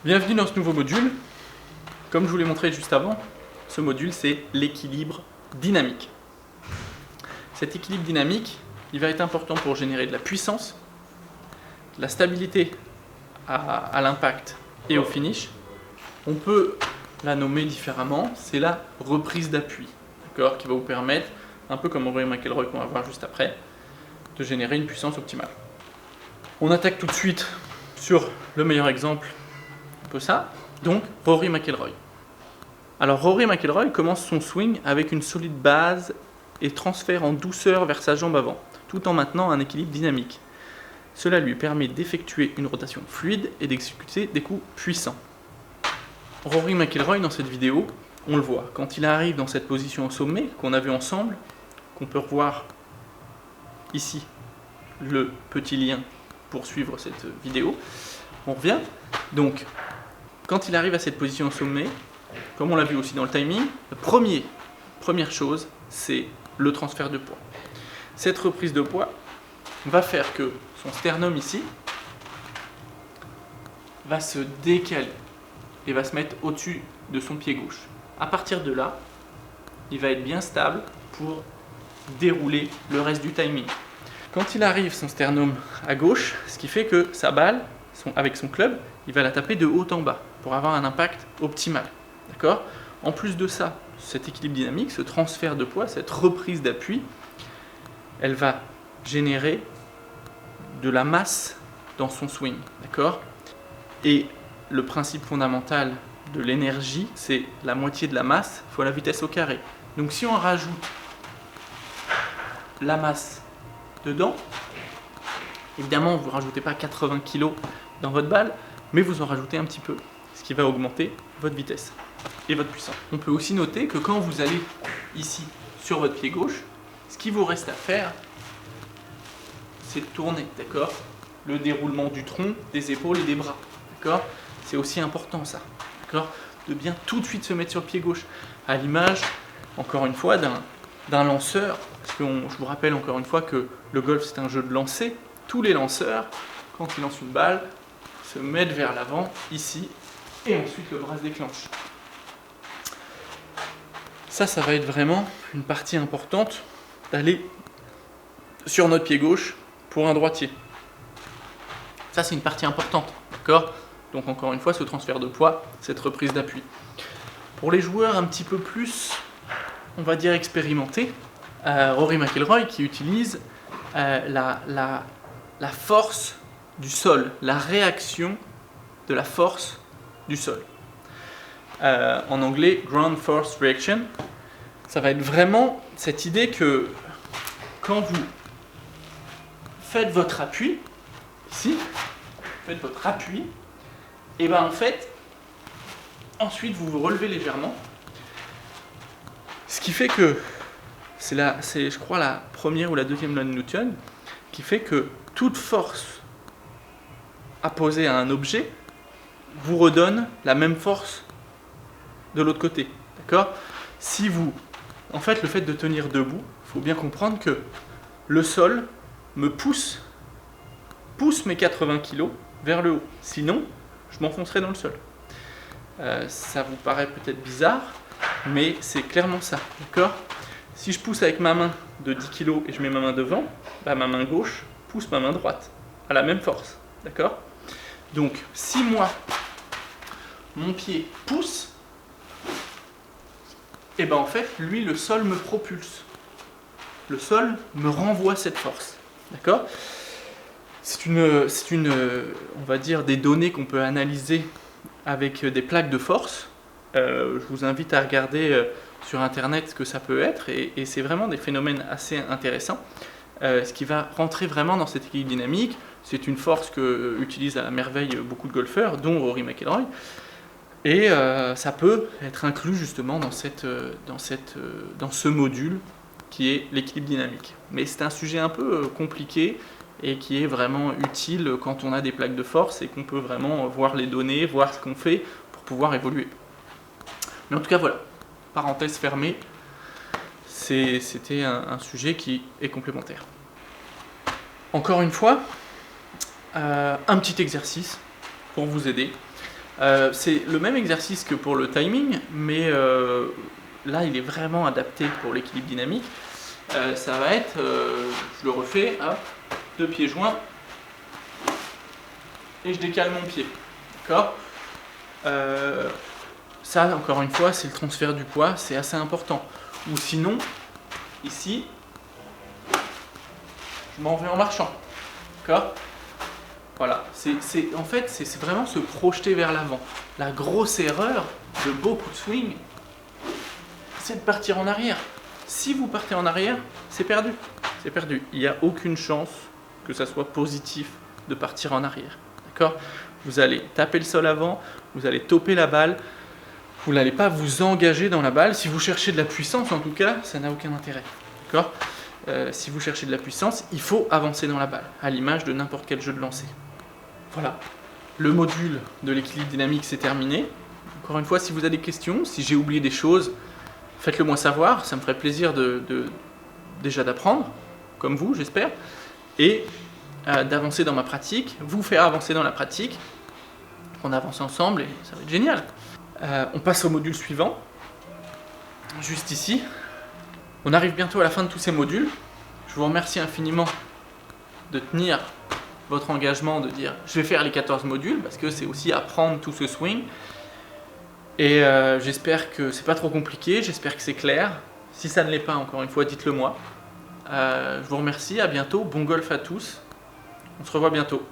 Bienvenue dans ce nouveau module. Comme je vous l'ai montré juste avant, ce module c'est l'équilibre dynamique. Cet équilibre dynamique, il va être important pour générer de la puissance, de la stabilité à l'impact et au finish. On peut la nommer différemment, c'est la reprise d'appui, d'accord, qui va vous permettre, un peu comme Rory McIlroy qu'on va voir juste après, de générer une puissance optimale. On attaque tout de suite sur le meilleur exemple, un peu ça, donc Rory McIlroy. Alors Rory McIlroy commence son swing avec une solide base et transfère en douceur vers sa jambe avant, tout en maintenant un équilibre dynamique. Cela lui permet d'effectuer une rotation fluide et d'exécuter des coups puissants. Rory McIlroy, dans cette vidéo, on le voit, quand il arrive dans cette position au sommet, qu'on a vu ensemble, qu'on peut revoir ici, le petit lien pour suivre cette vidéo, on revient. Donc, quand il arrive à cette position au sommet, comme on l'a vu aussi dans le timing, la première chose, c'est le transfert de poids. Cette reprise de poids va faire que son sternum ici va se décaler et va se mettre au-dessus de son pied gauche. À partir de là, il va être bien stable pour dérouler le reste du timing. Quand il arrive son sternum à gauche, ce qui fait que sa balle, avec son club, il va la taper de haut en bas pour avoir un impact optimal. D'accord ? En plus de ça, cet équilibre dynamique, ce transfert de poids, cette reprise d'appui, elle va générer de la masse dans son swing. D'accord ? Et le principe fondamental de l'énergie, c'est la moitié de la masse fois la vitesse au carré. Donc si on rajoute la masse dedans, évidemment vous ne rajoutez pas 80 kg dans votre balle, mais vous en rajoutez un petit peu, ce qui va augmenter votre vitesse et votre puissance. On peut aussi noter que quand vous allez ici sur votre pied gauche, ce qui vous reste à faire, c'est de tourner, d'accord ? Le déroulement du tronc, des épaules et des bras, d'accord ? C'est aussi important ça, d'accord ? De bien tout de suite se mettre sur le pied gauche, à l'image, encore une fois, d'un lanceur, parce que je vous rappelle encore une fois que le golf c'est un jeu de lancer. Tous les lanceurs, quand ils lancent une balle, se mettent vers l'avant, ici, et ensuite le bras se déclenche. Ça va être vraiment une partie importante d'aller sur notre pied gauche pour un droitier. Ça, c'est une partie importante, d'accord ? Donc encore une fois, ce transfert de poids, cette reprise d'appui. Pour les joueurs un petit peu plus, on va dire expérimentés, Rory McIlroy qui utilise la force du sol, la réaction de la force du sol. En anglais, ground force reaction. Ça va être vraiment cette idée que quand vous faites votre appui, ici, faites votre appui, et bien en fait, ensuite vous vous relevez légèrement, ce qui fait que c'est je crois la première ou la deuxième loi de Newton, qui fait que toute force apposée à un objet vous redonne la même force de l'autre côté, d'accord ? Si vous, en fait, le fait de tenir debout, il faut bien comprendre que le sol me pousse mes 80 kg vers le haut. Sinon, je m'enfoncerai dans le sol. Ça vous paraît peut-être bizarre, mais c'est clairement ça, d'accord ? Si je pousse avec ma main de 10 kg et je mets ma main devant, ma main gauche pousse ma main droite à la même force, d'accord ? Donc, si moi, mon pied pousse, et en fait, lui, le sol me propulse. Le sol me renvoie cette force, d'accord ? C'est une, on va dire, des données qu'on peut analyser avec des plaques de force. Je vous invite à regarder sur internet ce que ça peut être, et c'est vraiment des phénomènes assez intéressants. Ce qui va rentrer vraiment dans cet équilibre dynamique, c'est une force que utilisent à merveille beaucoup de golfeurs, dont Rory McIlroy, et ça peut être inclus justement dans ce module qui est l'équilibre dynamique. Mais c'est un sujet un peu compliqué et qui est vraiment utile quand on a des plaques de force et qu'on peut vraiment voir les données, voir ce qu'on fait pour pouvoir évoluer. Mais en tout cas voilà, parenthèse fermée, c'était un sujet qui est complémentaire. Encore une fois, un petit exercice pour vous aider. C'est le même exercice que pour le timing, mais là il est vraiment adapté pour l'équilibre dynamique. Ça va être, je le refais, hop, 2 pieds joints, et je décale mon pied. D'accord ? Ça, encore une fois, c'est le transfert du poids, c'est assez important. Ou sinon, ici, je m'en vais en marchant. D'accord ? Voilà, en fait, c'est vraiment se projeter vers l'avant. La grosse erreur de beaucoup de swing, c'est de partir en arrière. Si vous partez en arrière, c'est perdu. C'est perdu. Il n'y a aucune chance que ça soit positif de partir en arrière. D'accord ? Vous allez taper le sol avant, vous allez toper la balle, vous n'allez pas vous engager dans la balle. Si vous cherchez de la puissance, en tout cas, ça n'a aucun intérêt. D'accord ? Si vous cherchez de la puissance, il faut avancer dans la balle, à l'image de n'importe quel jeu de lancer. Voilà, le module de l'équilibre dynamique, c'est terminé. Encore une fois, si vous avez des questions, si j'ai oublié des choses, faites-le moi savoir, ça me ferait plaisir déjà d'apprendre, comme vous, j'espère, et d'avancer dans ma pratique, vous faire avancer dans la pratique, on avance ensemble et ça va être génial. On passe au module suivant, juste ici. On arrive bientôt à la fin de tous ces modules. Je vous remercie infiniment de tenir votre engagement, de dire je vais faire les 14 modules, parce que c'est aussi apprendre tout ce swing. Et j'espère que c'est pas trop compliqué, j'espère que c'est clair. Si ça ne l'est pas, encore une fois, dites-le moi. Je vous remercie, à bientôt, bon golf à tous. On se revoit bientôt.